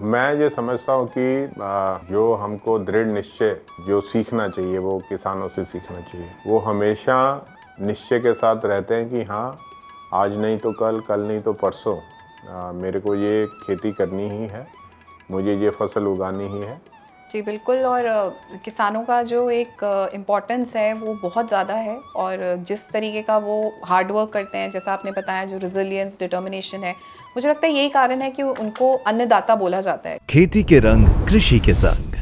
मैं ये समझता हूँ कि जो हमको दृढ़ निश्चय जो सीखना चाहिए वो किसानों से सीखना चाहिए। वो हमेशा निश्चय के साथ रहते हैं कि हाँ, आज नहीं तो कल, कल नहीं तो परसों मेरे को ये खेती करनी ही है, मुझे ये फसल उगानी ही है। जी बिल्कुल। और किसानों का जो एक इम्पोर्टेंस है वो बहुत ज़्यादा है, और जिस तरीके का वो हार्ड वर्क करते हैं, जैसा आपने बताया, जो रिजिलियंस, डिटर्मिनेशन है, मुझे लगता है यही कारण है कि उनको अन्नदाता बोला जाता है। खेती के रंग, कृषि के संग।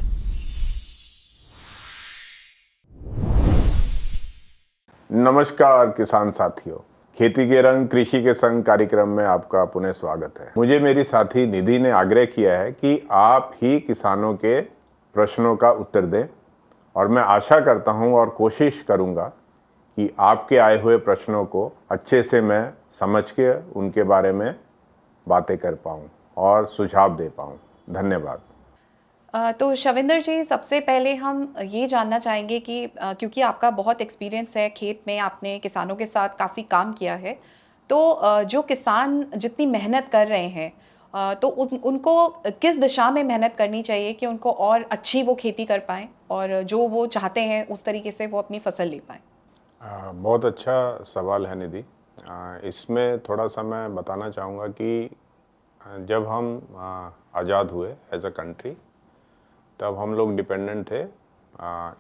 नमस्कार किसान साथियों, खेती के रंग कृषि के संग कार्यक्रम में आपका पुनः स्वागत है। मुझे मेरी साथी निधि ने आग्रह किया है कि आप ही किसानों के प्रश्नों का उत्तर दें, और मैं आशा करता हूं और कोशिश करूंगा कि आपके आए हुए प्रश्नों को अच्छे से मैं समझ के उनके बारे में बातें कर पाऊं और सुझाव दे पाऊं। धन्यवाद। तो शविंदर जी, सबसे पहले हम ये जानना चाहेंगे कि क्योंकि आपका बहुत एक्सपीरियंस है खेत में, आपने किसानों के साथ काफ़ी काम किया है, तो जो किसान जितनी मेहनत कर रहे हैं, तो उनको किस दिशा में मेहनत करनी चाहिए कि उनको और अच्छी वो खेती कर पाएँ और जो वो चाहते हैं उस तरीके से वो अपनी फसल ले पाएँ? बहुत अच्छा सवाल है निधि। इसमें थोड़ा सा मैं बताना चाहूँगा कि जब हम आज़ाद हुए एज अ कंट्री, तब हम लोग डिपेंडेंट थे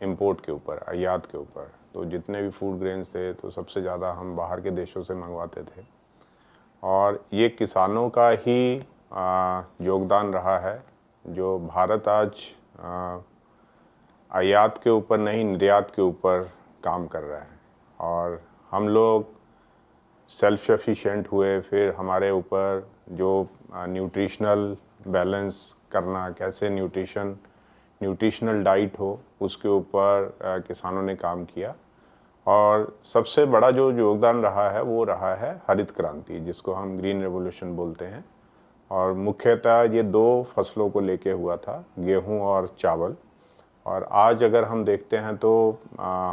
इंपोर्ट के ऊपर, आयात के ऊपर। तो जितने भी फूड ग्रेन्स थे तो सबसे ज़्यादा हम बाहर के देशों से मंगवाते थे, और ये किसानों का ही योगदान रहा है जो भारत आज आयात के ऊपर नहीं, निर्यात के ऊपर काम कर रहा है। और हम लोग सेल्फ सफिशिएंट हुए। फिर हमारे ऊपर जो न्यूट्रिशनल बैलेंस करना, कैसे न्यूट्रिशनल डाइट हो, उसके ऊपर किसानों ने काम किया। और सबसे बड़ा जो योगदान रहा है वो रहा है हरित क्रांति, जिसको हम ग्रीन रेवोल्यूशन बोलते हैं। और मुख्यतः ये दो फसलों को लेके हुआ था, गेहूं और चावल। और आज अगर हम देखते हैं तो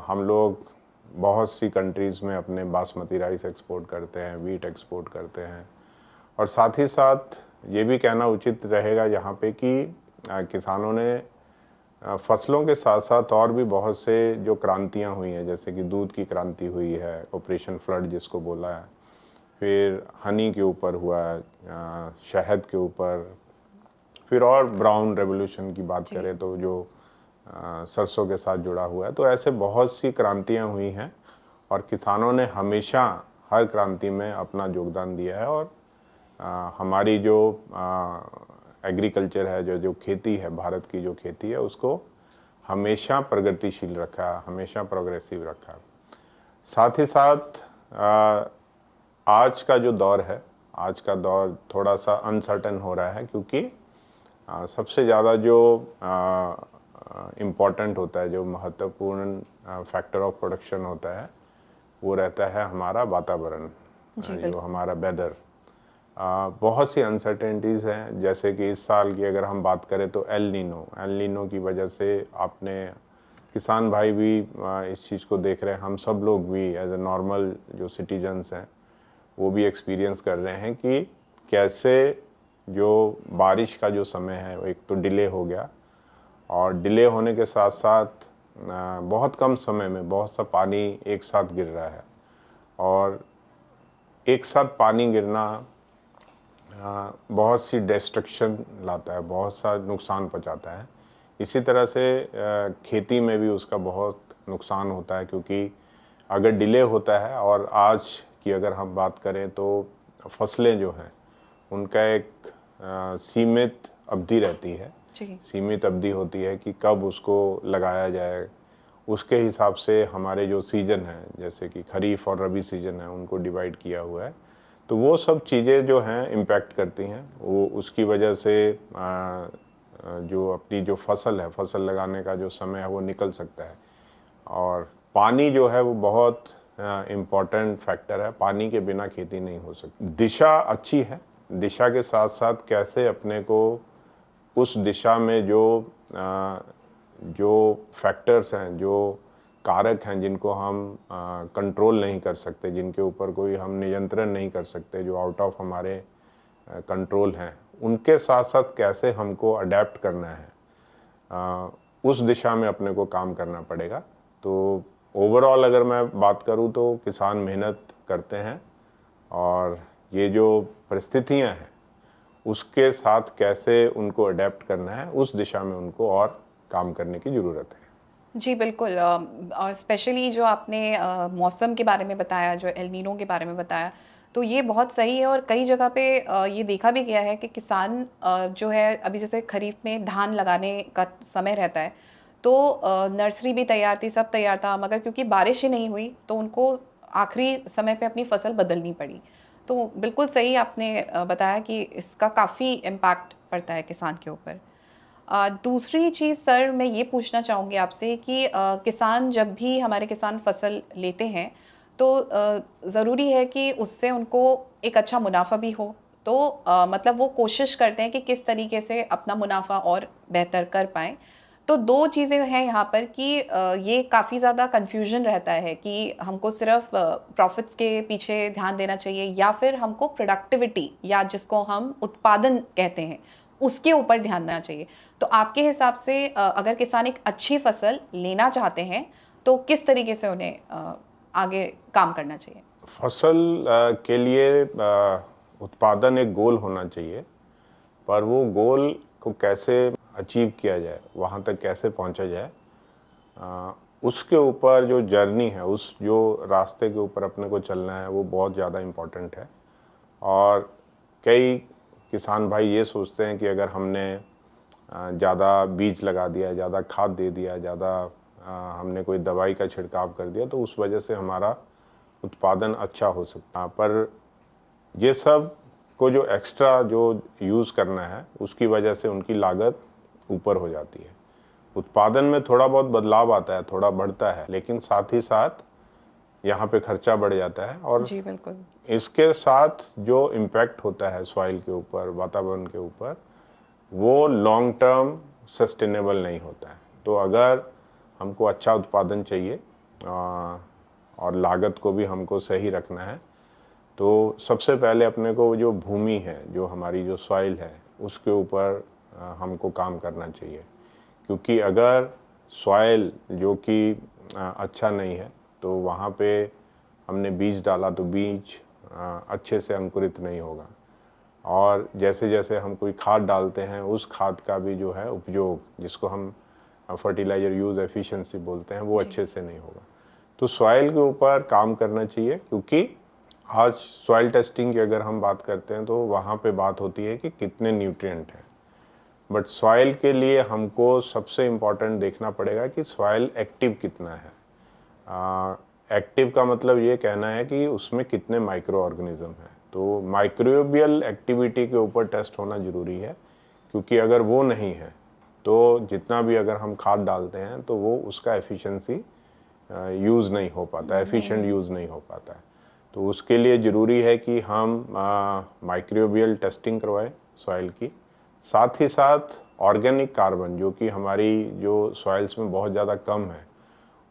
हम लोग बहुत सी कंट्रीज़ में अपने बासमती राइस एक्सपोर्ट करते हैं, वीट एक्सपोर्ट करते हैं। और साथ ही साथ ये भी कहना उचित रहेगा यहाँ पे कि किसानों ने फसलों के साथ साथ और भी बहुत से जो क्रांतियाँ हुई हैं, जैसे कि दूध की क्रांति हुई है, ऑपरेशन फ्लड जिसको बोला है, फिर हनी के ऊपर हुआ है, शहद के ऊपर, फिर और ब्राउन रेवोल्यूशन की बात करें तो जो सरसों के साथ जुड़ा हुआ है। तो ऐसे बहुत सी क्रांतियाँ हुई हैं, और किसानों ने हमेशा हर क्रांति में अपना योगदान दिया है। और हमारी जो एग्रीकल्चर है, जो खेती है, भारत की जो खेती है, उसको हमेशा प्रगतिशील रखा, हमेशा प्रोग्रेसिव रखा। साथ ही साथ आज का जो दौर है, आज का दौर थोड़ा सा अनसर्टेन हो रहा है, क्योंकि सबसे ज़्यादा जो इम्पॉर्टेंट होता है, जो महत्वपूर्ण फैक्टर ऑफ प्रोडक्शन होता है, वो रहता है हमारा वातावरण, जो हमारा वेदर। बहुत सी अनसर्टेनिटीज़ हैं, जैसे कि इस साल की अगर हम बात करें तो एल नीनो की वजह से आपने किसान भाई भी इस चीज़ को देख रहे हैं, हम सब लोग भी एज ए नॉर्मल जो सिटीजन्स हैं वो भी एक्सपीरियंस कर रहे हैं कि कैसे जो बारिश का जो समय है वो एक तो डिले हो गया, और डिले होने के साथ साथ बहुत कम समय में बहुत सा पानी एक साथ गिर रहा है। और एक साथ पानी गिरना बहुत सी डिस्ट्रक्शन लाता है, बहुत सा नुकसान पहुंचाता है। इसी तरह से खेती में भी उसका बहुत नुकसान होता है, क्योंकि अगर डिले होता है, और आज की अगर हम बात करें तो फसलें जो हैं उनका एक सीमित अवधि रहती है, सीमित अवधि होती है कि कब उसको लगाया जाए। उसके हिसाब से हमारे जो सीजन है, जैसे कि खरीफ और रबी सीजन है, उनको डिवाइड किया हुआ है। तो वो सब चीज़ें जो हैं इम्पैक्ट करती हैं। वो उसकी वजह से जो अपनी जो फसल है, फसल लगाने का जो समय है वो निकल सकता है। और पानी जो है वो बहुत इम्पॉर्टेंट फैक्टर है, पानी के बिना खेती नहीं हो सकती। दिशा अच्छी है, दिशा के साथ साथ कैसे अपने को उस दिशा में जो फैक्टर्स हैं, जो कारक हैं जिनको हम कंट्रोल नहीं कर सकते, जिनके ऊपर कोई हम नियंत्रण नहीं कर सकते, जो आउट ऑफ हमारे कंट्रोल हैं, उनके साथ साथ कैसे हमको अडेप्ट करना है, उस दिशा में अपने को काम करना पड़ेगा। तो ओवरऑल अगर मैं बात करूं तो किसान मेहनत करते हैं, और ये जो परिस्थितियां हैं उसके साथ कैसे उनको अडेप्ट करना है, उस दिशा में उनको और काम करने की ज़रूरत है। जी बिल्कुल, और स्पेशली जो आपने मौसम के बारे में बताया, जो एल नीनो के बारे में बताया, तो ये बहुत सही है। और कई जगह पे ये देखा भी गया है कि किसान जो है, अभी जैसे खरीफ में धान लगाने का समय रहता है, तो नर्सरी भी तैयार थी, सब तैयार था, मगर क्योंकि बारिश ही नहीं हुई तो उनको आखिरी समय पे अपनी फसल बदलनी पड़ी। तो बिल्कुल सही आपने बताया कि इसका काफ़ी इम्पैक्ट पड़ता है किसान के ऊपर। दूसरी चीज़ सर, मैं ये पूछना चाहूँगी आपसे कि किसान, जब भी हमारे किसान फसल लेते हैं तो ज़रूरी है कि उससे उनको एक अच्छा मुनाफा भी हो। तो मतलब वो कोशिश करते हैं कि किस तरीके से अपना मुनाफा और बेहतर कर पाएँ। तो 2 चीज़ें हैं यहाँ पर कि ये काफ़ी ज़्यादा कन्फ्यूजन रहता है कि हमको सिर्फ़ प्रॉफ़िट्स के पीछे ध्यान देना चाहिए, या फिर हमको प्रोडक्टिविटी, या जिसको हम उत्पादन कहते हैं, उसके ऊपर ध्यान देना चाहिए। तो आपके हिसाब से अगर किसान एक अच्छी फसल लेना चाहते हैं तो किस तरीके से उन्हें आगे काम करना चाहिए? फसल के लिए उत्पादन एक गोल होना चाहिए, पर वो गोल को कैसे अचीव किया जाए, वहाँ तक कैसे पहुँचा जाए, उसके ऊपर जो जर्नी है, उस जो रास्ते के ऊपर अपने को चलना है, वो बहुत ज़्यादा इम्पोर्टेंट है। और कई किसान भाई ये सोचते हैं कि अगर हमने ज़्यादा बीज लगा दिया, ज़्यादा खाद दे दिया, ज़्यादा हमने कोई दवाई का छिड़काव कर दिया, तो उस वजह से हमारा उत्पादन अच्छा हो सकता है। पर ये सब को जो एक्स्ट्रा जो यूज़ करना है, उसकी वजह से उनकी लागत ऊपर हो जाती है। उत्पादन में थोड़ा बहुत बदलाव आता है, थोड़ा बढ़ता है, लेकिन साथ ही साथ यहाँ पे खर्चा बढ़ जाता है। और जी बिल्कुल। इसके साथ जो इम्पैक्ट होता है सॉइल के ऊपर, वातावरण के ऊपर, वो लॉन्ग टर्म सस्टेनेबल नहीं होता है। तो अगर हमको अच्छा उत्पादन चाहिए और लागत को भी हमको सही रखना है, तो सबसे पहले अपने को जो भूमि है, जो हमारी जो सॉइल है, उसके ऊपर हमको काम करना चाहिए। क्योंकि अगर सॉइल जो कि अच्छा नहीं है, तो वहाँ पे हमने बीज डाला तो बीज अच्छे से अंकुरित नहीं होगा। और जैसे जैसे हम कोई खाद डालते हैं, उस खाद का भी जो है उपयोग, जिसको हम फर्टिलाइज़र यूज़ एफिशिएंसी बोलते हैं, वो अच्छे से नहीं होगा। तो सॉइल के ऊपर काम करना चाहिए, क्योंकि आज सॉइल टेस्टिंग की अगर हम बात करते हैं तो वहाँ पे बात होती है कि कितने न्यूट्रिएंट हैं, बट सॉइल के लिए हमको सबसे इम्पॉर्टेंट देखना पड़ेगा कि सॉइल एक्टिव कितना है। एक्टिव का मतलब ये कहना है कि उसमें कितने माइक्रो ऑर्गेनिज्म हैं। तो माइक्रोबियल एक्टिविटी के ऊपर टेस्ट होना ज़रूरी है, क्योंकि अगर वो नहीं है तो जितना भी अगर हम खाद डालते हैं तो वो उसका एफिशिएंसी यूज़ नहीं हो पाता, एफिशिएंट यूज़ नहीं हो पाता है। तो उसके लिए ज़रूरी है कि हम माइक्रोबियल टेस्टिंग करवाएं सॉइल की। साथ ही साथ ऑर्गेनिक कार्बन, जो कि हमारी जो सॉइल्स में बहुत ज़्यादा कम है,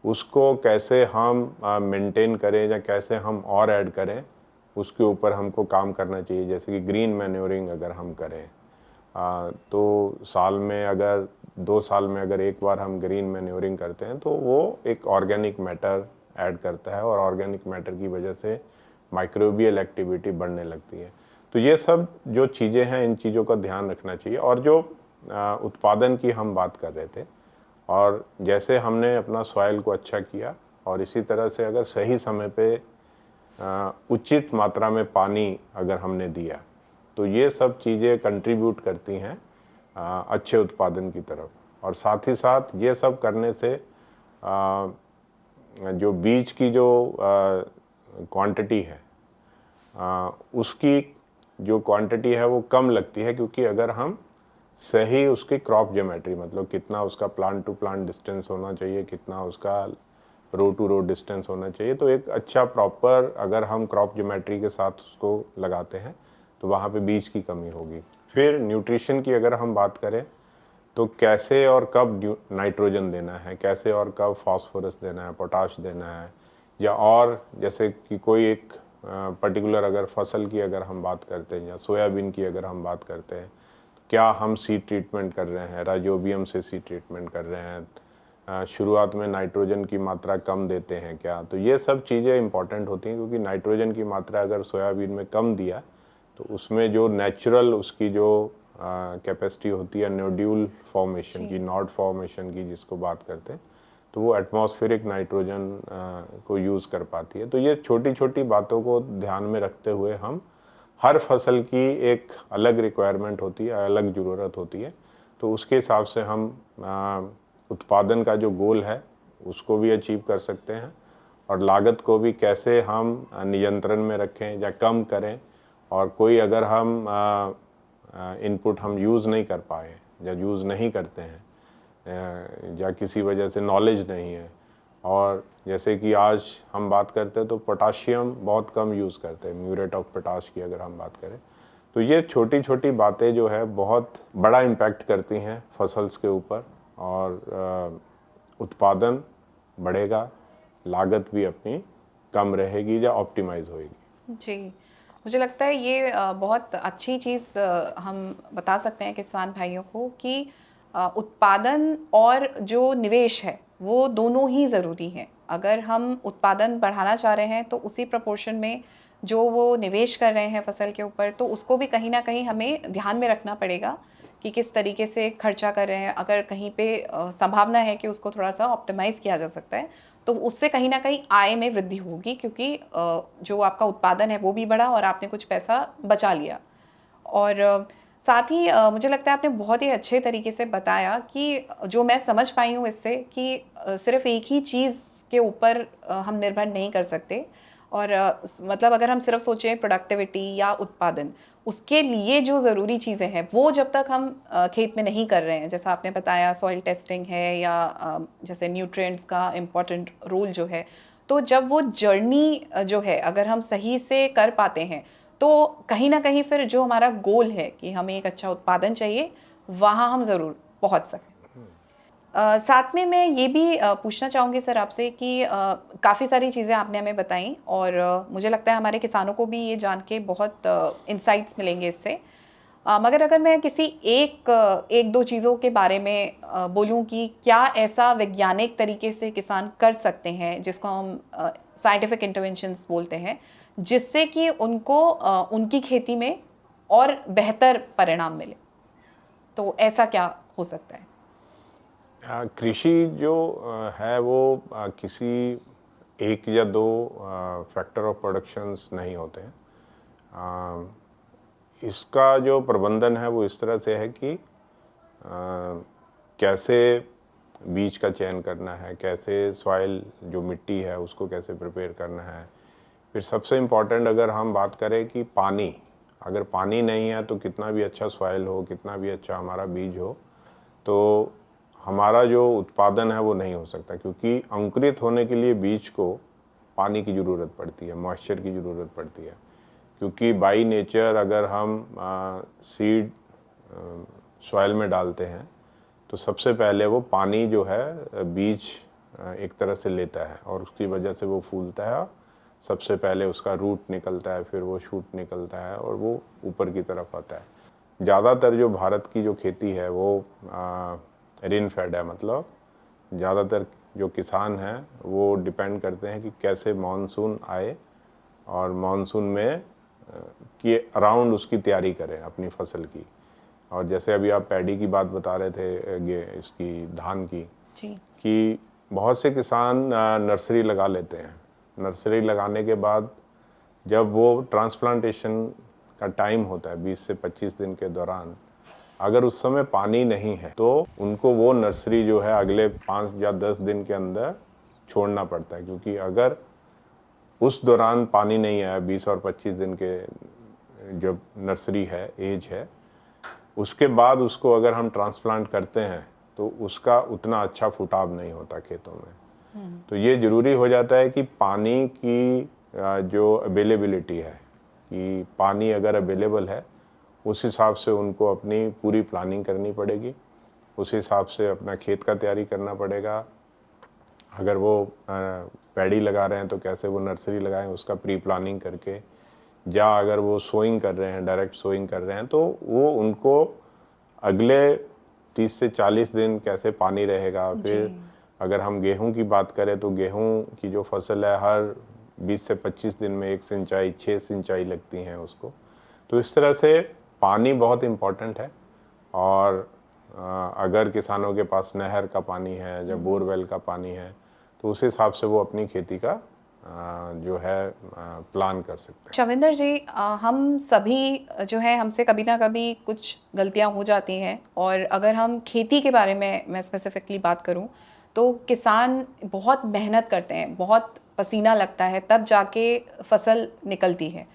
उसको कैसे हम मेंटेन करें या कैसे हम और ऐड करें, उसके ऊपर हमको काम करना चाहिए। जैसे कि ग्रीन मैन्योरिंग अगर हम करें, तो साल में अगर 2 साल में अगर एक बार हम ग्रीन मैन्योरिंग करते हैं, तो वो एक ऑर्गेनिक मैटर ऐड करता है, और ऑर्गेनिक मैटर की वजह से माइक्रोबियल एक्टिविटी बढ़ने लगती है। तो ये सब जो चीज़ें हैं, इन चीज़ों का ध्यान रखना चाहिए। और जो उत्पादन की हम बात कर रहे थे, और जैसे हमने अपना सॉइल को अच्छा किया, और इसी तरह से अगर सही समय पे उचित मात्रा में पानी अगर हमने दिया, तो ये सब चीज़ें कंट्रीब्यूट करती हैं अच्छे उत्पादन की तरफ। और साथ ही साथ ये सब करने से जो बीज की जो क्वांटिटी है, उसकी जो क्वांटिटी है वो कम लगती है, क्योंकि अगर हम सही उसकी क्रॉप ज्योमेट्री, मतलब कितना उसका प्लांट टू प्लांट डिस्टेंस होना चाहिए, कितना उसका रो टू रो डिस्टेंस होना चाहिए, तो एक अच्छा प्रॉपर अगर हम क्रॉप ज्योमेट्री के साथ उसको लगाते हैं, तो वहाँ पे बीज की कमी होगी। फिर न्यूट्रिशन की अगर हम बात करें, तो कैसे और कब नाइट्रोजन देना है, कैसे और कब फास्फोरस देना है, पोटाश देना है, या और जैसे कि कोई एक पर्टिकुलर अगर फसल की अगर हम बात करते हैं या सोयाबीन की अगर हम बात करते हैं, क्या हम सीड ट्रीटमेंट कर रहे हैं, राइजोबियम से सीड ट्रीटमेंट कर रहे हैं, शुरुआत में नाइट्रोजन की मात्रा कम देते हैं क्या, तो ये सब चीज़ें इंपॉर्टेंट होती हैं, क्योंकि नाइट्रोजन की मात्रा अगर सोयाबीन में कम दिया तो उसमें जो नेचुरल उसकी जो कैपेसिटी होती है नोड्यूल फॉर्मेशन की, नॉड फॉर्मेशन की जिसको बात करते हैं, तो वो एटमॉस्फेरिक नाइट्रोजन को यूज़ कर पाती है। तो ये छोटी छोटी बातों को ध्यान में रखते हुए हम हर फसल की एक अलग रिक्वायरमेंट होती है, अलग ज़रूरत होती है, तो उसके हिसाब से हम उत्पादन का जो गोल है उसको भी अचीव कर सकते हैं, और लागत को भी कैसे हम नियंत्रण में रखें या कम करें, और कोई अगर हम इनपुट हम यूज़ नहीं कर पाए या यूज़ नहीं करते हैं या किसी वजह से नॉलेज नहीं है, और जैसे कि आज हम बात करते हैं तो पोटाशियम बहुत कम यूज़ करते हैं, म्यूरेट ऑफ पोटाश की अगर हम बात करें, तो ये छोटी छोटी बातें जो है बहुत बड़ा इम्पैक्ट करती हैं फसल्स के ऊपर, और उत्पादन बढ़ेगा, लागत भी अपनी कम रहेगी या ऑप्टिमाइज होएगी। जी, मुझे लगता है ये बहुत अच्छी चीज़ हम बता सकते हैं किसान भाइयों को कि उत्पादन और जो निवेश है वो दोनों ही ज़रूरी हैं। अगर हम उत्पादन बढ़ाना चाह रहे हैं तो उसी प्रपोर्शन में जो वो निवेश कर रहे हैं फसल के ऊपर, तो उसको भी कहीं ना कहीं हमें ध्यान में रखना पड़ेगा कि किस तरीके से खर्चा कर रहे हैं। अगर कहीं पे संभावना है कि उसको थोड़ा सा ऑप्टिमाइज़ किया जा सकता है तो उससे कहीं ना कहीं आय में वृद्धि होगी, क्योंकि जो आपका उत्पादन है वो भी बढ़ा और आपने कुछ पैसा बचा लिया। और साथ ही मुझे लगता है आपने बहुत ही अच्छे तरीके से बताया कि जो मैं समझ पाई हूँ इससे कि सिर्फ एक ही चीज़ के ऊपर हम निर्भर नहीं कर सकते, और मतलब अगर हम सिर्फ सोचें प्रोडक्टिविटी या उत्पादन, उसके लिए जो ज़रूरी चीज़ें हैं वो जब तक हम खेत में नहीं कर रहे हैं, जैसा आपने बताया सॉइल टेस्टिंग है या जैसे न्यूट्रिएंट्स का इम्पॉर्टेंट रोल जो है, तो जब वो जर्नी जो है अगर हम सही से कर पाते हैं तो कहीं ना कहीं फिर जो हमारा गोल है कि हमें एक अच्छा उत्पादन चाहिए, वहाँ हम ज़रूर पहुँच सकें। साथ में मैं ये भी पूछना चाहूँगी सर आपसे कि काफ़ी सारी चीज़ें आपने हमें बताई, और मुझे लगता है हमारे किसानों को भी ये जान के बहुत इंसाइट्स मिलेंगे इससे। मगर अगर मैं किसी एक दो चीज़ों के बारे में बोलूँ कि क्या ऐसा वैज्ञानिक तरीके से किसान कर सकते हैं जिसको हम साइंटिफिक इंटरवेंशंस बोलते हैं, जिससे कि उनको उनकी खेती में और बेहतर परिणाम मिले, तो ऐसा क्या हो सकता है? कृषि जो है वो किसी एक या दो फैक्टर ऑफ प्रोडक्शंस नहीं होते हैं। इसका जो प्रबंधन है वो इस तरह से है कि कैसे बीज का चयन करना है, कैसे सॉइल जो मिट्टी है उसको कैसे प्रिपेयर करना है, फिर सबसे इम्पॉर्टेंट अगर हम बात करें कि पानी, अगर पानी नहीं है तो कितना भी अच्छा सॉइल हो, कितना भी अच्छा हमारा बीज हो, तो हमारा जो उत्पादन है वो नहीं हो सकता, क्योंकि अंकुरित होने के लिए बीज को पानी की ज़रूरत पड़ती है, मॉइस्चर की ज़रूरत पड़ती है, क्योंकि बाई नेचर अगर हम सीड सॉइल में डालते हैं तो सबसे पहले वो पानी जो है बीज एक तरह से लेता है, और उसकी वजह से वो फूलता है, सबसे पहले उसका रूट निकलता है, फिर वो शूट निकलता है और वो ऊपर की तरफ आता है। ज़्यादातर जो भारत की जो खेती है वो रेन फेड है, मतलब ज़्यादातर जो किसान हैं वो डिपेंड करते हैं कि कैसे मानसून आए और मानसून में कि अराउंड उसकी तैयारी करें अपनी फसल की। और जैसे अभी आप पैडी की बात बता रहे थे, इसकी धान की जी, कि बहुत से किसान नर्सरी लगा लेते हैं। नर्सरी लगाने के बाद जब वो ट्रांसप्लांटेशन का टाइम होता है 20 से 25 दिन के दौरान, अगर उस समय पानी नहीं है तो उनको वो नर्सरी जो है अगले 5 या 10 दिन के अंदर छोड़ना पड़ता है, क्योंकि अगर उस दौरान पानी नहीं आया 20 और 25 दिन के जब नर्सरी है, एज है, उसके बाद उसको अगर हम ट्रांसप्लांट करते हैं तो उसका उतना अच्छा फुटाव नहीं होता खेतों में। तो ये ज़रूरी हो जाता है कि पानी की जो अवेलेबिलिटी है, कि पानी अगर अवेलेबल है उस हिसाब से उनको अपनी पूरी प्लानिंग करनी पड़ेगी, उस हिसाब से अपना खेत का तैयारी करना पड़ेगा, अगर वो पैडी लगा रहे हैं तो कैसे वो नर्सरी लगाएं, उसका प्री प्लानिंग करके, या अगर वो सोइंग कर रहे हैं, डायरेक्ट सोइंग कर रहे हैं, तो वो उनको अगले 30 से 40 दिन कैसे पानी रहेगा। फिर अगर हम गेहूं की बात करें तो गेहूं की जो फसल है हर 20 से 25 दिन में 1 सिंचाई 6 सिंचाई लगती हैं उसको। तो इस तरह से पानी बहुत इम्पोर्टेंट है। और अगर किसानों के पास नहर का पानी है या बोरवेल का पानी है तो उस हिसाब से वो अपनी खेती का जो है प्लान कर सकते हैं। शविंदर जी, हम सभी जो है हमसे कभी ना कभी कुछ गलतियां हो जाती हैं, और अगर हम खेती के बारे में मैं स्पेसिफिकली बात करूं तो किसान बहुत मेहनत करते हैं, बहुत पसीना लगता है, तब जाके फसल निकलती है।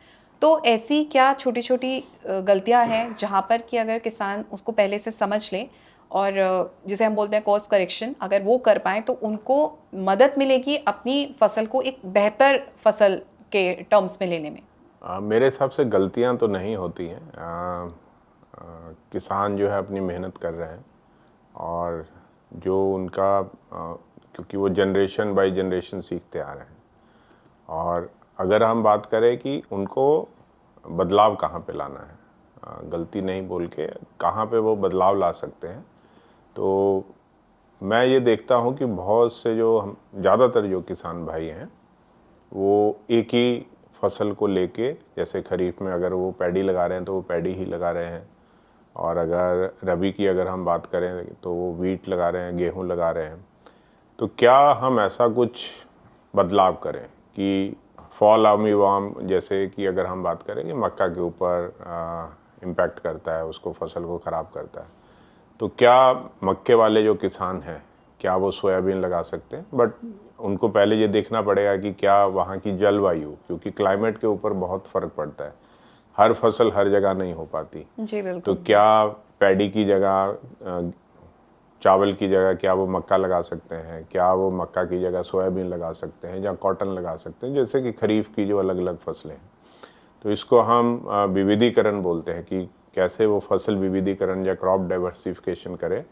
तो ऐसी क्या छोटी छोटी गलतियां हैं जहां पर कि अगर किसान उसको पहले से समझ लें और जिसे हम बोलते हैं कोर्स करेक्शन, अगर वो कर पाएँ तो उनको मदद मिलेगी अपनी फसल को एक बेहतर फसल के टर्म्स में लेने में? मेरे हिसाब से गलतियां तो नहीं होती हैं। किसान जो है अपनी मेहनत कर रहे हैं, और जो उनका क्योंकि वो जनरेशन बाय जनरेशन सीखते आ रहे हैं। और अगर हम बात करें कि उनको बदलाव कहाँ पे लाना है, गलती नहीं बोल के कहाँ पे वो बदलाव ला सकते हैं, तो मैं ये देखता हूँ कि बहुत से जो हम ज़्यादातर जो किसान भाई हैं वो एक ही फसल को लेके, जैसे खरीफ में अगर वो पैडी लगा रहे हैं तो वो पैडी ही लगा रहे हैं, और अगर रबी की अगर हम बात करें तो वो वीट लगा रहे हैं, गेहूं लगा रहे हैं। तो क्या हम ऐसा कुछ बदलाव करें कि फॉल आर्मी वार्म, जैसे कि अगर हम बात करें कि मक्का के ऊपर इम्पैक्ट करता है, उसको फसल को ख़राब करता है, तो क्या मक्के वाले जो किसान हैं क्या वो सोयाबीन लगा सकते हैं? बट उनको पहले ये देखना पड़ेगा कि क्या वहाँ की जलवायु, क्योंकि क्लाइमेट के ऊपर बहुत फ़र्क पड़ता है, हर फसल हर जगह नहीं हो पाती। जी बिल्कुल। तो क्या पैडी की जगह, चावल की जगह क्या वो मक्का लगा सकते हैं, क्या वो मक्का की जगह सोयाबीन लगा सकते हैं या कॉटन लगा सकते हैं, जैसे कि खरीफ की जो अलग अलग फसलें हैं। तो इसको हम विविधीकरण बोलते हैं कि कैसे वो फसल विविधीकरण या क्रॉप डाइवर्सिफिकेशन करे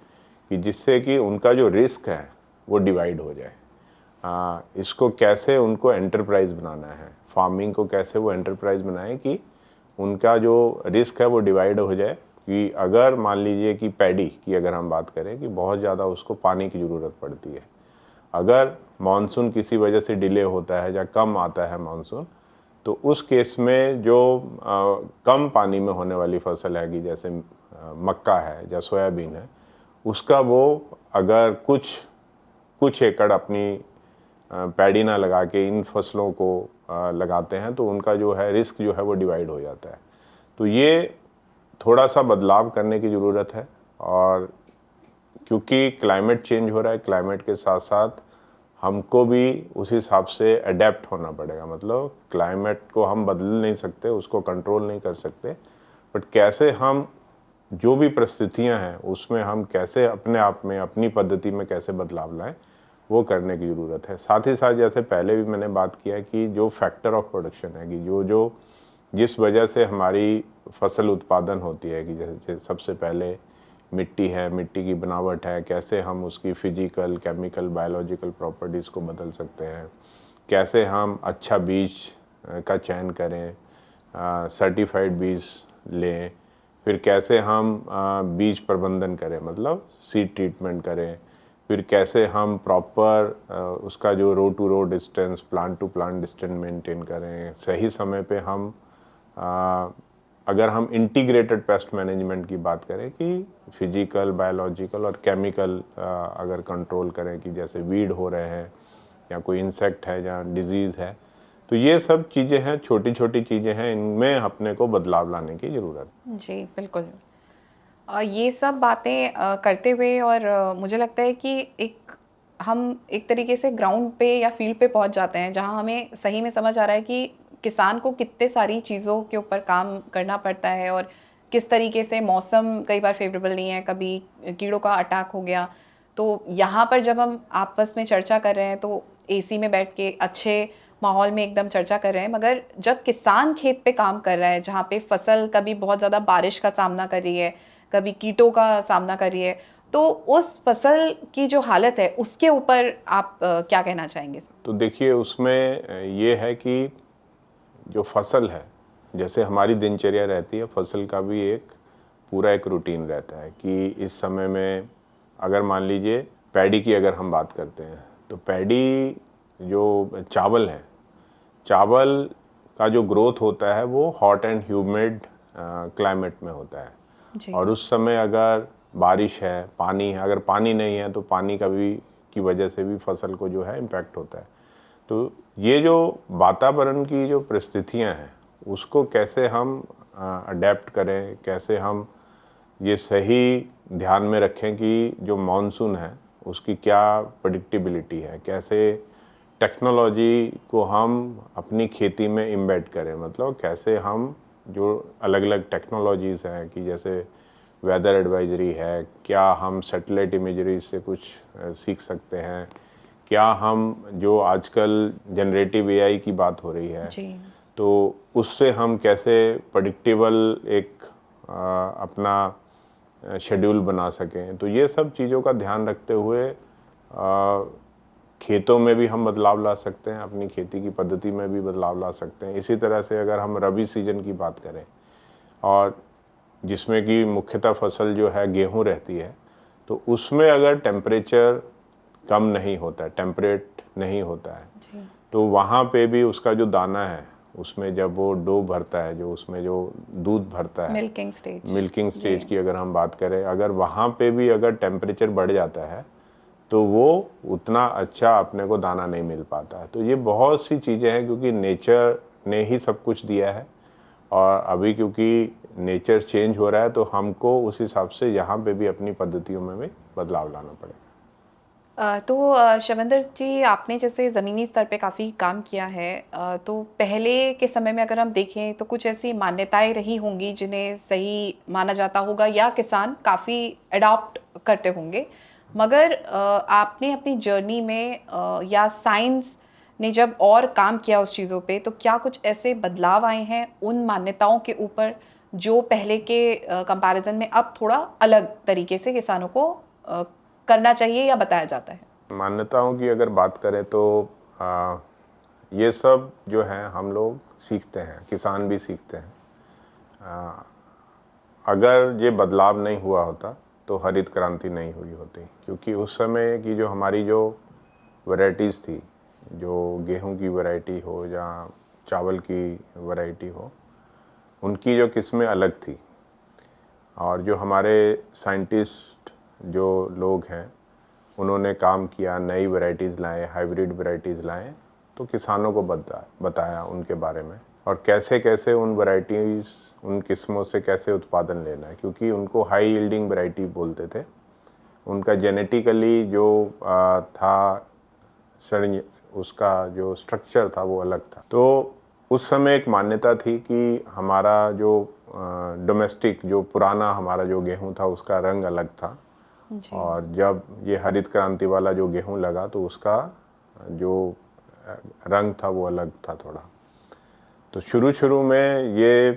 कि जिससे कि उनका जो रिस्क है वो डिवाइड हो जाए। इसको कैसे उनको एंटरप्राइज बनाना है, फार्मिंग को कैसे वो एंटरप्राइज बनाए कि उनका जो रिस्क है वो डिवाइड हो जाए। कि अगर मान लीजिए कि पैडी की अगर हम बात करें कि बहुत ज़्यादा उसको पानी की ज़रूरत पड़ती है, अगर मानसून किसी वजह से डिले होता है या कम आता है मानसून, तो उस केस में जो कम पानी में होने वाली फसल है कि जैसे मक्का है या सोयाबीन है, उसका वो अगर कुछ एकड़ अपनी पैडी ना लगा के इन फसलों को लगाते हैं तो उनका जो है रिस्क जो है वो डिवाइड हो जाता है। तो ये थोड़ा सा बदलाव करने की ज़रूरत है। और क्योंकि क्लाइमेट चेंज हो रहा है, क्लाइमेट के साथ साथ हमको भी उस हिसाब से अडेप्ट होना पड़ेगा। मतलब क्लाइमेट को हम बदल नहीं सकते, उसको कंट्रोल नहीं कर सकते, बट कैसे हम जो भी परिस्थितियां हैं उसमें हम कैसे अपने आप में अपनी पद्धति में कैसे बदलाव लाएं, वो करने की ज़रूरत है। साथ ही साथ जैसे पहले भी मैंने बात किया कि जो फैक्टर ऑफ प्रोडक्शन है कि जो जिस वजह से हमारी फसल उत्पादन होती है कि जैसे सबसे पहले मिट्टी है, मिट्टी की बनावट है, कैसे हम उसकी फिजिकल, केमिकल, बायोलॉजिकल प्रॉपर्टीज़ को बदल सकते हैं, कैसे हम अच्छा बीज का चयन करें, सर्टिफाइड बीज लें, फिर कैसे हम बीज प्रबंधन करें, मतलब सीड ट्रीटमेंट करें, फिर कैसे हम प्रॉपर उसका जो row to row distance, plant to plant distance maintain करें, सही समय पे हम अगर हम इंटीग्रेटेड पेस्ट मैनेजमेंट की बात करें कि फिजिकल, बायोलॉजिकल और केमिकल अगर कंट्रोल करें कि जैसे वीड हो रहे हैं या कोई इंसेक्ट है या डिजीज़ है, तो ये सब चीज़ें हैं, छोटी छोटी चीज़ें हैं, इनमें अपने को बदलाव लाने की ज़रूरत है। जी बिल्कुल। ये सब बातें करते हुए और मुझे लगता है कि हम एक तरीके से ग्राउंड पे या फील्ड पे पहुंच जाते हैं जहां हमें सही में समझ आ रहा है कि किसान को कितने सारी चीज़ों के ऊपर काम करना पड़ता है, और किस तरीके से मौसम कई बार फेवरेबल नहीं है, कभी कीड़ों का अटैक हो गया। तो यहाँ पर जब हम आपस में चर्चा कर रहे हैं तो एसी में बैठ के अच्छे माहौल में एकदम चर्चा कर रहे हैं, मगर जब किसान खेत पे काम कर रहा है जहाँ पे फसल कभी बहुत ज़्यादा बारिश का सामना कर रही है, कभी कीटों का सामना कर रही है, तो उस फसल की जो हालत है उसके ऊपर आप क्या कहना चाहेंगे? तो देखिए उसमें ये है कि जो फसल है, जैसे हमारी दिनचर्या रहती है, फसल का भी एक पूरा एक रूटीन रहता है कि इस समय में अगर मान लीजिए पैडी की अगर हम बात करते हैं, तो पैडी जो चावल है, चावल का जो ग्रोथ होता है वो हॉट एंड ह्यूमिड क्लाइमेट में होता है। जी। और उस समय अगर बारिश है, पानी है, अगर पानी नहीं है तो पानी का भी की वजह से भी फसल को जो है इम्पैक्ट होता है। तो ये जो वातावरण की जो परिस्थितियां हैं उसको कैसे हम अडेप्ट करें, कैसे हम ये सही ध्यान में रखें कि जो मॉनसून है उसकी क्या प्रेडिक्टेबिलिटी है, कैसे टेक्नोलॉजी को हम अपनी खेती में इम्बेड करें, मतलब कैसे हम जो अलग अलग टेक्नोलॉजीज़ हैं कि जैसे वेदर एडवाइजरी है, क्या हम सैटेलाइट इमेजरी से कुछ सीख सकते हैं, क्या हम जो आजकल जनरेटिव एआई की बात हो रही है जी। तो उससे हम कैसे प्रेडिक्टेबल एक अपना शेड्यूल बना सकें। तो ये सब चीज़ों का ध्यान रखते हुए खेतों में भी हम बदलाव ला सकते हैं, अपनी खेती की पद्धति में भी बदलाव ला सकते हैं। इसी तरह से अगर हम रबी सीजन की बात करें और जिसमें कि मुख्यतः फसल जो है गेहूं रहती है, तो उसमें अगर टेम्परेचर कम नहीं होता है, टेम्परेट नहीं होता है, जी। तो वहाँ पे भी उसका जो दाना है उसमें जब वो डो भरता है, जो उसमें जो दूध भरता है, मिल्किंग स्टेज की अगर हम बात करें, अगर वहाँ पे भी अगर टेम्परेचर बढ़ जाता है तो वो उतना अच्छा अपने को दाना नहीं मिल पाता है। तो ये बहुत सी चीज़ें हैं क्योंकि नेचर ने ही सब कुछ दिया है और अभी क्योंकि नेचर चेंज हो रहा है तो हमको उस हिसाब से यहाँ पे भी अपनी पद्धतियों में भी बदलाव लाना पड़ेगा। तो शवंदर जी, आपने जैसे ज़मीनी स्तर पे काफ़ी काम किया है, तो पहले के समय में अगर हम देखें तो कुछ ऐसी मान्यताएं रही होंगी जिन्हें सही माना जाता होगा या किसान काफ़ी अडॉप्ट करते होंगे, मगर आपने अपनी जर्नी में या साइंस ने जब और काम किया उस चीज़ों पे, तो क्या कुछ ऐसे बदलाव आए हैं उन मान्यताओं के ऊपर जो पहले के कंपैरिजन में अब थोड़ा अलग तरीके से किसानों को करना चाहिए या बताया जाता है? मान्यताओं की अगर बात करें तो ये सब जो है हम लोग सीखते हैं, किसान भी सीखते हैं। अगर ये बदलाव नहीं हुआ होता तो हरित क्रांति नहीं हुई होती, क्योंकि उस समय की जो हमारी जो वैरायटीज़ थी, जो गेहूं की वैरायटी हो या चावल की वैरायटी हो, उनकी जो किस्में अलग थी और जो हमारे साइंटिस्ट जो लोग हैं उन्होंने काम किया, नई वैरायटीज़ लाए, हाइब्रिड वैरायटीज़ लाए, तो किसानों को बताया उनके बारे में और कैसे कैसे उन वैरायटीज़, उन किस्मों से कैसे उत्पादन लेना है, क्योंकि उनको हाई यील्डिंग वैरायटी बोलते थे। उनका जेनेटिकली जो था उसका जो स्ट्रक्चर था वो अलग था। तो उस समय एक मान्यता थी कि हमारा जो डोमेस्टिक जो पुराना हमारा जो गेहूं था उसका रंग अलग था जी। और जब ये हरित क्रांति वाला जो गेहूं लगा तो उसका जो रंग था वो अलग था थोड़ा। तो शुरू में ये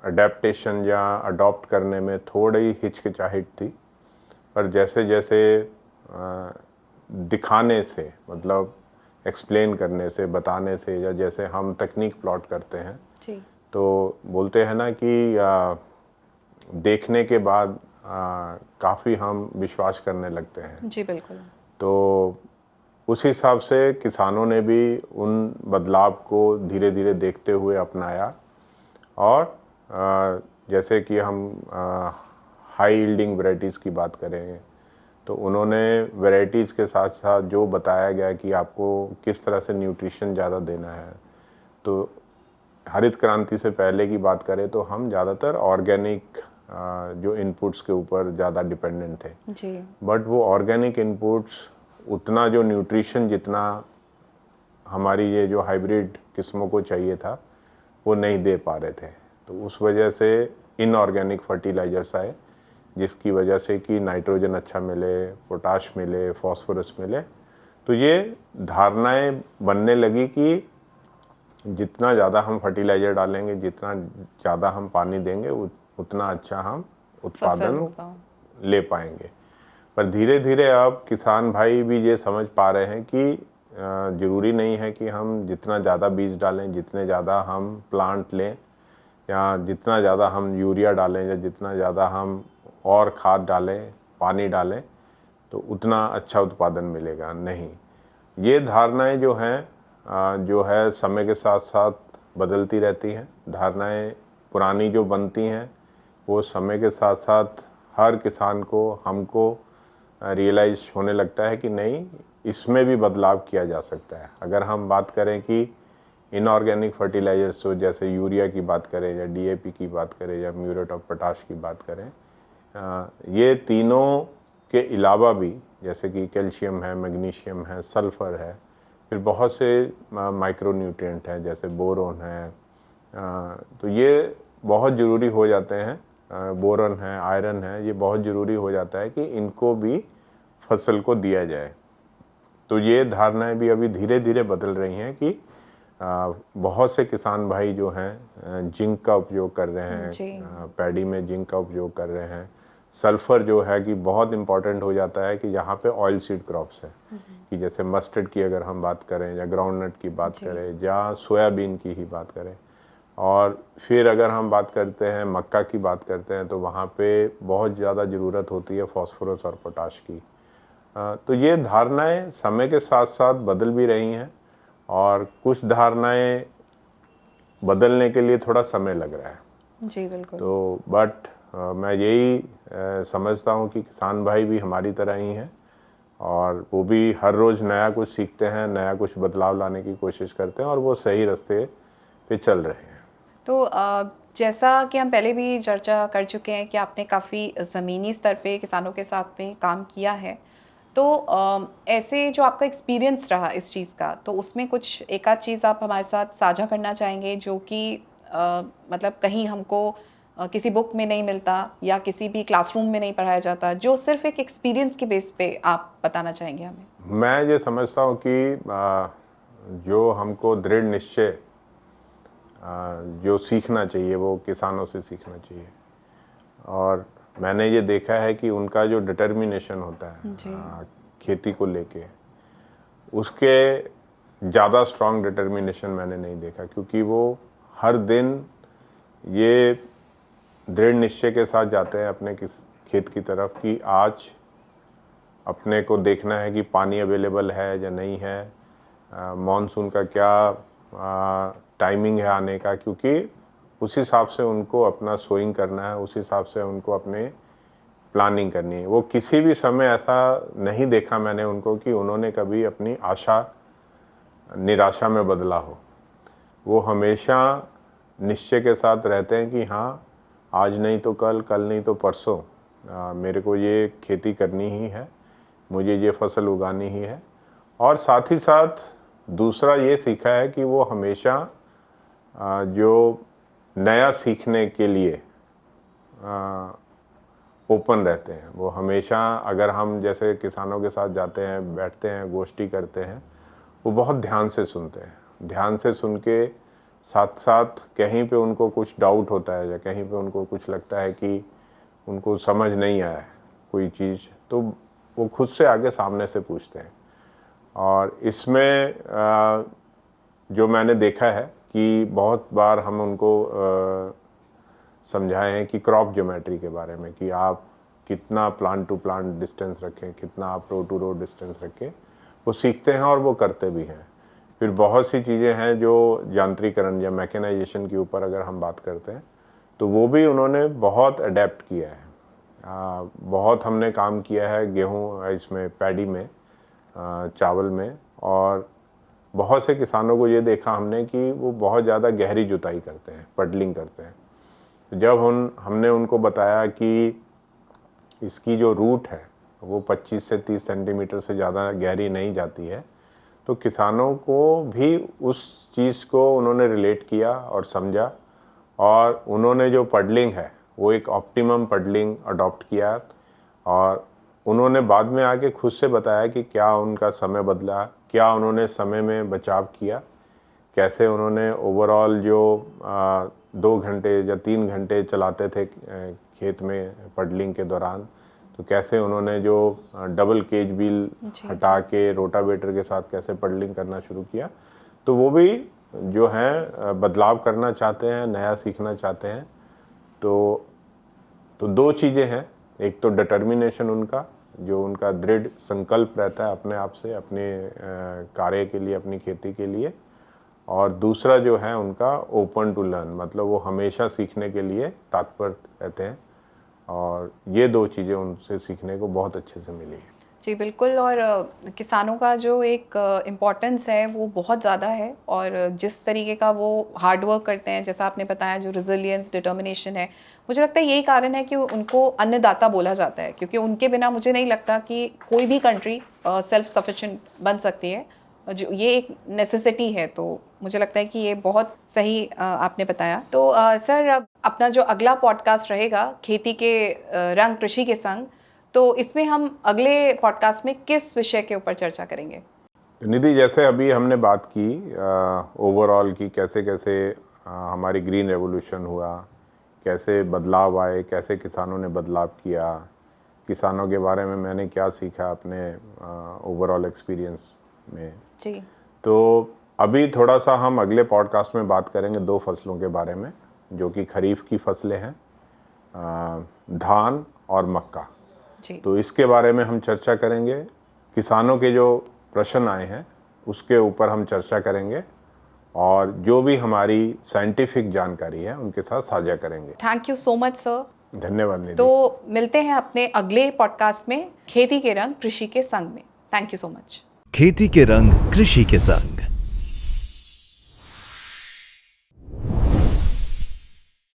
अडेप्टेशन या अडॉप्ट करने में थोड़ी हिचकिचाहट थी, पर जैसे जैसे दिखाने से, मतलब एक्सप्लेन करने से, बताने से, या जैसे हम तकनीक प्लॉट करते हैं जी। तो बोलते हैं ना कि देखने के बाद काफ़ी हम विश्वास करने लगते हैं। जी बिल्कुल। तो उस हिसाब से किसानों ने भी उन बदलाव को धीरे धीरे देखते हुए अपनाया और जैसे कि हम हाई यील्डिंग वैरायटीज़ की बात करें तो उन्होंने वैरायटीज़ के साथ साथ जो बताया गया कि आपको किस तरह से न्यूट्रिशन ज़्यादा देना है, तो हरित क्रांति से पहले की बात करें तो हम ज़्यादातर ऑर्गेनिक जो इनपुट्स के ऊपर ज़्यादा डिपेंडेंट थे जी। बट वो ऑर्गेनिक इनपुट्स उतना जो न्यूट्रिशन जितना हमारी ये जो हाइब्रिड किस्मों को चाहिए था वो नहीं दे पा रहे थे। तो उस वजह से इनऑर्गेनिक फर्टिलाइजर्स आए जिसकी वजह से कि नाइट्रोजन अच्छा मिले, पोटाश मिले, फॉस्फोरस मिले। तो ये धारणाएं बनने लगी कि जितना ज़्यादा हम फर्टिलाइज़र डालेंगे, जितना ज़्यादा हम पानी देंगे, उतना अच्छा हम उत्पादन ले पाएंगे। पर धीरे धीरे अब किसान भाई भी ये समझ पा रहे हैं कि ज़रूरी नहीं है कि हम जितना ज़्यादा बीज डालें, जितने ज़्यादा हम प्लांट लें, या जितना ज़्यादा हम यूरिया डालें, या जितना ज़्यादा हम और खाद डालें, पानी डालें, तो उतना अच्छा उत्पादन मिलेगा। नहीं, ये धारणाएं जो हैं जो है समय के साथ साथ बदलती रहती हैं। धारणाएं पुरानी जो बनती हैं वो समय के साथ साथ हर किसान को, हमको रियलाइज होने लगता है कि नहीं, इसमें भी बदलाव किया जा सकता है। अगर हम बात करें कि इनऑर्गेनिक फर्टिलाइजर्स, तो जैसे यूरिया की बात करें, या डीएपी की बात करें, या म्यूरेट ऑफ पोटाश की बात करें, ये तीनों के अलावा भी जैसे कि कैल्शियम है, मैग्नीशियम है, सल्फ़र है, फिर बहुत से माइक्रो न्यूट्रिएंट हैं जैसे बोरोन है, तो ये बहुत ज़रूरी हो जाते हैं। बोरन है, आयरन है, ये बहुत ज़रूरी हो जाता है कि इनको भी फसल को दिया जाए। तो ये धारणाएं भी अभी धीरे धीरे बदल रही हैं कि बहुत से किसान भाई जो हैं जिंक का उपयोग कर रहे हैं, पैडी में जिंक का उपयोग कर रहे हैं। सल्फ़र जो है कि बहुत इम्पॉर्टेंट हो जाता है कि यहाँ पे ऑयल सीड क्रॉप्स है, कि जैसे मस्टर्ड की अगर हम बात करें, या ग्राउंडनट की बात करें, या सोयाबीन की ही बात करें, और फिर अगर हम बात करते हैं मक्का की बात करते हैं, तो वहाँ पे बहुत ज़्यादा ज़रूरत होती है फास्फोरस और पोटाश की। तो ये धारणाएं समय के साथ साथ बदल भी रही हैं, और कुछ धारणाएं बदलने के लिए थोड़ा समय लग रहा है। जी बिल्कुल। तो बट मैं यही समझता हूँ कि किसान भाई भी हमारी तरह ही हैं, और वो भी हर रोज़ नया कुछ सीखते हैं, नया कुछ बदलाव लाने की कोशिश करते हैं, और वो सही रास्ते पे चल रहे हैं। तो जैसा कि हम पहले भी चर्चा कर चुके हैं कि आपने काफ़ी ज़मीनी स्तर पे किसानों के साथ में काम किया है, तो ऐसे जो आपका एक्सपीरियंस रहा इस चीज़ का, तो उसमें कुछ एक आध चीज़ आप हमारे साथ साझा करना चाहेंगे जो कि मतलब कहीं हमको किसी बुक में नहीं मिलता, या किसी भी क्लासरूम में नहीं पढ़ाया जाता, जो सिर्फ एक एक्सपीरियंस के बेस पे आप बताना चाहेंगे हमें? मैं ये समझता हूँ कि जो हमको दृढ़ निश्चय जो सीखना चाहिए वो किसानों से सीखना चाहिए। और मैंने ये देखा है कि उनका जो डिटर्मिनेशन होता है खेती को लेके, उसके ज़्यादा स्ट्रॉन्ग डिटर्मिनेशन मैंने नहीं देखा, क्योंकि वो हर दिन ये दृढ़ निश्चय के साथ जाते हैं अपने खेत की तरफ कि आज अपने को देखना है कि पानी अवेलेबल है या नहीं है, मॉनसून का क्या टाइमिंग है आने का, क्योंकि उस हिसाब से उनको अपना सोइंग करना है, उस हिसाब से उनको अपने प्लानिंग करनी है। वो किसी भी समय ऐसा नहीं देखा मैंने उनको कि उन्होंने कभी अपनी आशा निराशा में बदला हो। वो हमेशा निश्चय के साथ रहते हैं कि हाँ, आज नहीं तो कल, कल नहीं तो परसों मेरे को ये खेती करनी ही है, मुझे ये फसल उगानी ही है। और साथ ही साथ दूसरा ये सीखा है कि वो हमेशा जो नया सीखने के लिए ओपन रहते हैं। वो हमेशा, अगर हम जैसे किसानों के साथ जाते हैं, बैठते हैं, गोष्ठी करते हैं, वो बहुत ध्यान से सुनते हैं। ध्यान से सुन के साथ साथ कहीं पे उनको कुछ डाउट होता है, या कहीं पे उनको कुछ लगता है कि उनको समझ नहीं आया है कोई चीज़, तो वो खुद से आगे सामने से पूछते हैं। और इसमें जो मैंने देखा है कि बहुत बार हम उनको समझाए हैं कि क्रॉप ज्योमेट्री के बारे में, कि आप कितना प्लांट टू प्लांट डिस्टेंस रखें, कितना आप रो टू रो डिस्टेंस रखें। वो सीखते हैं और वो करते भी हैं। फिर बहुत सी चीज़ें हैं जो यांत्रिकरण या मैकेनाइजेशन के ऊपर अगर हम बात करते हैं, तो वो भी उन्होंने बहुत अडेप्ट किया है। बहुत हमने काम किया है गेहूँ इसमें, पैडी में, चावल में, और बहुत से किसानों को ये देखा हमने कि वो बहुत ज़्यादा गहरी जुताई करते हैं, पडलिंग करते हैं। तो जब हमने उनको बताया कि इसकी जो रूट है वो 25 से 30 सेंटीमीटर से ज़्यादा गहरी नहीं जाती है, तो किसानों को भी उस चीज़ को उन्होंने रिलेट किया और समझा, और उन्होंने जो पडलिंग है वो एक ऑप्टिमम पडलिंग अडॉप्ट किया। और उन्होंने बाद में आके खुद से बताया कि क्या उनका समय बदला, क्या उन्होंने समय में बचाव किया, कैसे उन्होंने ओवरऑल जो 2 घंटे या 3 घंटे चलाते थे खेत में पडलिंग के दौरान, तो कैसे उन्होंने जो डबल केज व्हील जी, हटा के रोटावेटर के साथ कैसे पडलिंग करना शुरू किया, तो वो भी जो है बदलाव करना चाहते हैं, नया सीखना चाहते हैं। तो दो चीज़ें हैं, एक तो डिटर्मिनेशन उनका, जो उनका दृढ़ संकल्प रहता है अपने आप से, अपने कार्य के लिए, अपनी खेती के लिए, और दूसरा जो है उनका ओपन टू लर्न, मतलब वो हमेशा सीखने के लिए तत्पर रहते हैं। और ये दो चीज़ें उनसे सीखने को बहुत अच्छे से मिली है। जी बिल्कुल। और किसानों का जो एक इम्पोर्टेंस है वो बहुत ज़्यादा है, और जिस तरीके का वो हार्ड वर्क करते हैं, जैसा आपने बताया, जो रिजिलियंस, डिटर्मिनेशन है, मुझे लगता है यही कारण है कि उनको अन्नदाता बोला जाता है, क्योंकि उनके बिना मुझे नहीं लगता कि कोई भी कंट्री सेल्फ सफिशिएंट बन सकती है। जो ये एक नेसेसिटी है, तो मुझे लगता है कि ये बहुत सही आपने बताया। तो सर, अब अपना जो अगला पॉडकास्ट रहेगा खेती के रंग कृषि के संग, तो इसमें हम अगले पॉडकास्ट में किस विषय के ऊपर चर्चा करेंगे? निधि, जैसे अभी हमने बात की ओवरऑल की, कैसे कैसे हमारी ग्रीन रेवोल्यूशन हुआ, कैसे बदलाव आए, कैसे किसानों ने बदलाव किया, किसानों के बारे में मैंने क्या सीखा अपने ओवरऑल एक्सपीरियंस में। जी। तो अभी थोड़ा सा हम अगले पॉडकास्ट में बात करेंगे दो फसलों के बारे में, जो कि खरीफ की फसलें हैं, धान और मक्का। जी। तो इसके बारे में हम चर्चा करेंगे। किसानों के जो प्रश्न आए हैं उसके ऊपर हम चर्चा करेंगे, और जो भी हमारी साइंटिफिक जानकारी है उनके साथ साझा करेंगे। Thank you so much sir. धन्यवाद निधि। तो मिलते हैं अपने अगले पॉडकास्ट में खेती के रंग कृषि के संग में। Thank you so much. खेती के रंग कृषि के संग।